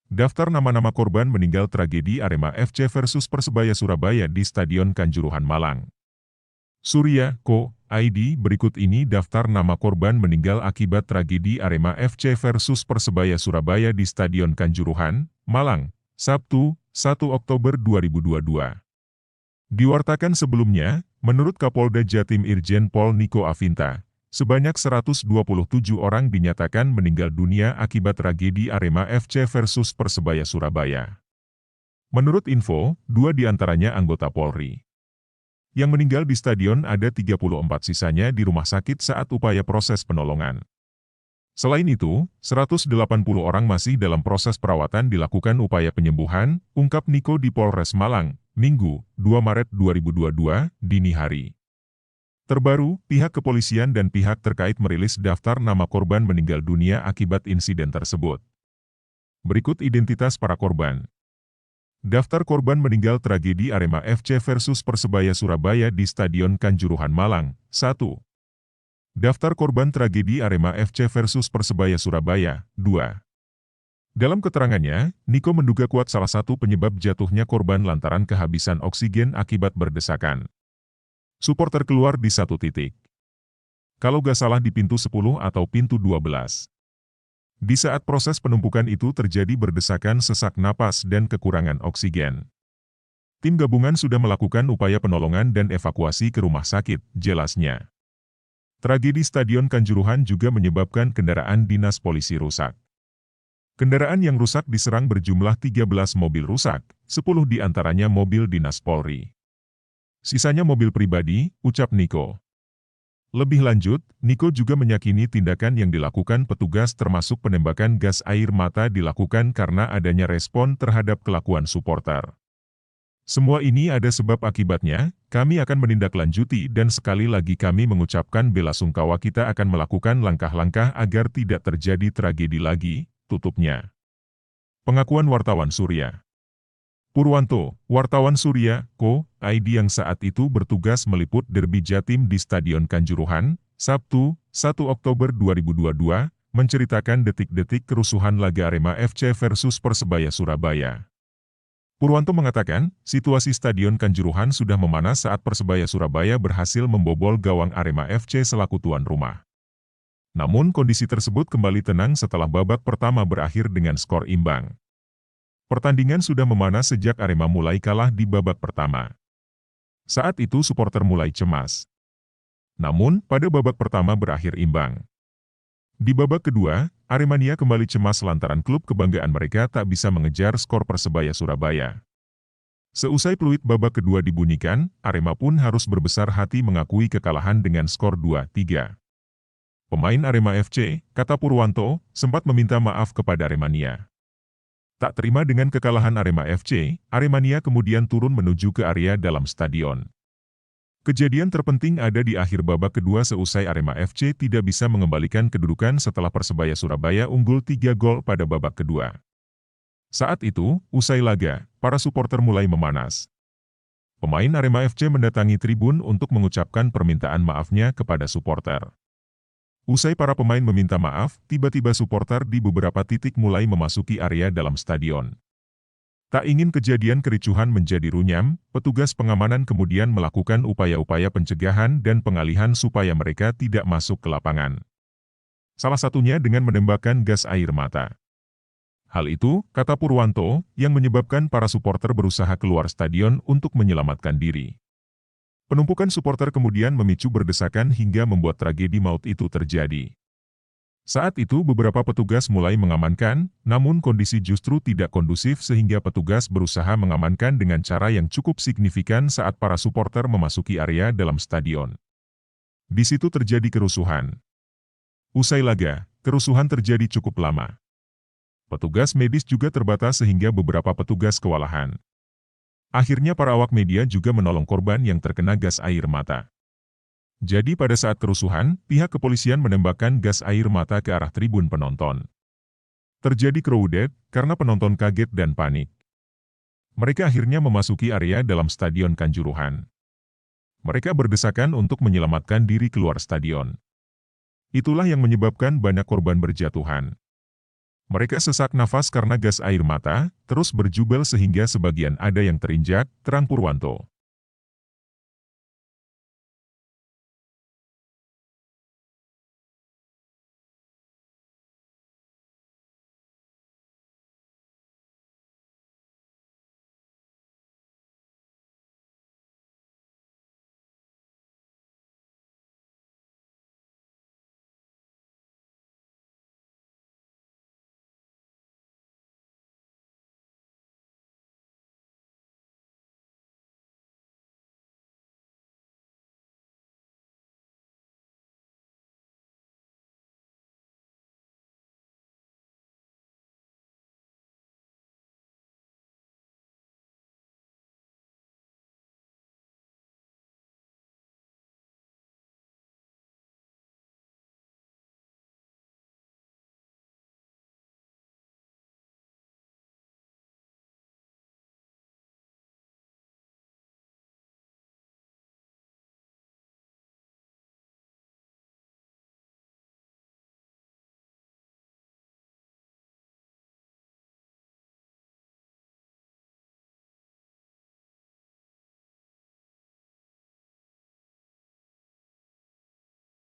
Daftar nama-nama korban meninggal tragedi Arema FC versus Persebaya Surabaya di Stadion Kanjuruhan Malang. Surya, Co. ID, berikut ini daftar nama korban meninggal akibat tragedi Arema FC versus Persebaya Surabaya di Stadion Kanjuruhan, Malang, Sabtu, 1 Oktober 2022. Diwartakan sebelumnya, menurut Kapolda Jatim Irjen Pol Niko Afinta, sebanyak 127 orang dinyatakan meninggal dunia akibat tragedi Arema FC versus Persebaya Surabaya. Menurut info, 2 diantaranya anggota Polri. Yang meninggal di stadion ada 34 sisanya di rumah sakit saat upaya proses penolongan. Selain itu, 180 orang masih dalam proses perawatan dilakukan upaya penyembuhan, ungkap Niko di Polres Malang, Minggu, 2 Maret 2022, dini hari. Terbaru, pihak kepolisian dan pihak terkait merilis daftar nama korban meninggal dunia akibat insiden tersebut. Berikut identitas para korban. Daftar korban meninggal tragedi Arema FC versus Persebaya Surabaya di Stadion Kanjuruhan Malang, 1. Daftar korban tragedi Arema FC versus Persebaya Surabaya, 2. Dalam keterangannya, Niko menduga kuat salah satu penyebab jatuhnya korban lantaran kehabisan oksigen akibat berdesakan. Supporter keluar di satu titik. Kalau gak salah di pintu 10 atau pintu 12. Di saat proses penumpukan itu terjadi berdesakan sesak napas dan kekurangan oksigen. Tim gabungan sudah melakukan upaya penolongan dan evakuasi ke rumah sakit, jelasnya. Tragedi Stadion Kanjuruhan juga menyebabkan kendaraan dinas polisi rusak. Kendaraan yang rusak diserang berjumlah 13 mobil rusak, 10 diantaranya mobil dinas Polri. Sisanya mobil pribadi, ucap Niko. Lebih lanjut, Niko juga meyakini tindakan yang dilakukan petugas termasuk penembakan gas air mata dilakukan karena adanya respon terhadap kelakuan supporter. Semua ini ada sebab akibatnya, kami akan menindaklanjuti dan sekali lagi kami mengucapkan bela sungkawa kita akan melakukan langkah-langkah agar tidak terjadi tragedi lagi, tutupnya. Pengakuan wartawan Surya Purwanto, wartawan Surya, Co. ID yang saat itu bertugas meliput derby Jatim di Stadion Kanjuruhan, Sabtu, 1 Oktober 2022, menceritakan detik-detik kerusuhan laga Arema FC versus Persebaya Surabaya. Purwanto mengatakan, situasi Stadion Kanjuruhan sudah memanas saat Persebaya Surabaya berhasil membobol gawang Arema FC selaku tuan rumah. Namun kondisi tersebut kembali tenang setelah babak pertama berakhir dengan skor imbang. Pertandingan sudah memanas sejak Arema mulai kalah di babak pertama. Saat itu supporter mulai cemas. Namun, pada babak pertama berakhir imbang. Di babak kedua, Aremania kembali cemas lantaran klub kebanggaan mereka tak bisa mengejar skor Persebaya Surabaya. Seusai peluit babak kedua dibunyikan, Arema pun harus berbesar hati mengakui kekalahan dengan skor 2-3. Pemain Arema FC, kata Purwanto, sempat meminta maaf kepada Aremania. Tak terima dengan kekalahan Arema FC, Aremania kemudian turun menuju ke area dalam stadion. Kejadian terpenting ada di akhir babak kedua seusai Arema FC tidak bisa mengembalikan kedudukan setelah Persebaya Surabaya unggul 3 gol pada babak kedua. Saat itu, usai laga, para supporter mulai memanas. Pemain Arema FC mendatangi tribun untuk mengucapkan permintaan maafnya kepada supporter. Usai para pemain meminta maaf, tiba-tiba supporter di beberapa titik mulai memasuki area dalam stadion. Tak ingin kejadian kericuhan menjadi runyam, petugas pengamanan kemudian melakukan upaya-upaya pencegahan dan pengalihan supaya mereka tidak masuk ke lapangan. Salah satunya dengan menembakkan gas air mata. Hal itu, kata Purwanto, yang menyebabkan para supporter berusaha keluar stadion untuk menyelamatkan diri. Penumpukan supporter kemudian memicu berdesakan hingga membuat tragedi maut itu terjadi. Saat itu beberapa petugas mulai mengamankan, namun kondisi justru tidak kondusif sehingga petugas berusaha mengamankan dengan cara yang cukup signifikan saat para supporter memasuki area dalam stadion. Di situ terjadi kerusuhan. Usai laga, kerusuhan terjadi cukup lama. Petugas medis juga terbatas sehingga beberapa petugas kewalahan. Akhirnya para awak media juga menolong korban yang terkena gas air mata. Jadi pada saat kerusuhan, pihak kepolisian menembakkan gas air mata ke arah tribun penonton. Terjadi crowded karena penonton kaget dan panik. Mereka akhirnya memasuki area dalam Stadion Kanjuruhan. Mereka berdesakan untuk menyelamatkan diri keluar stadion. Itulah yang menyebabkan banyak korban berjatuhan. Mereka sesak nafas karena gas air mata, terus berjubel sehingga sebagian ada yang terinjak, terang Purwanto.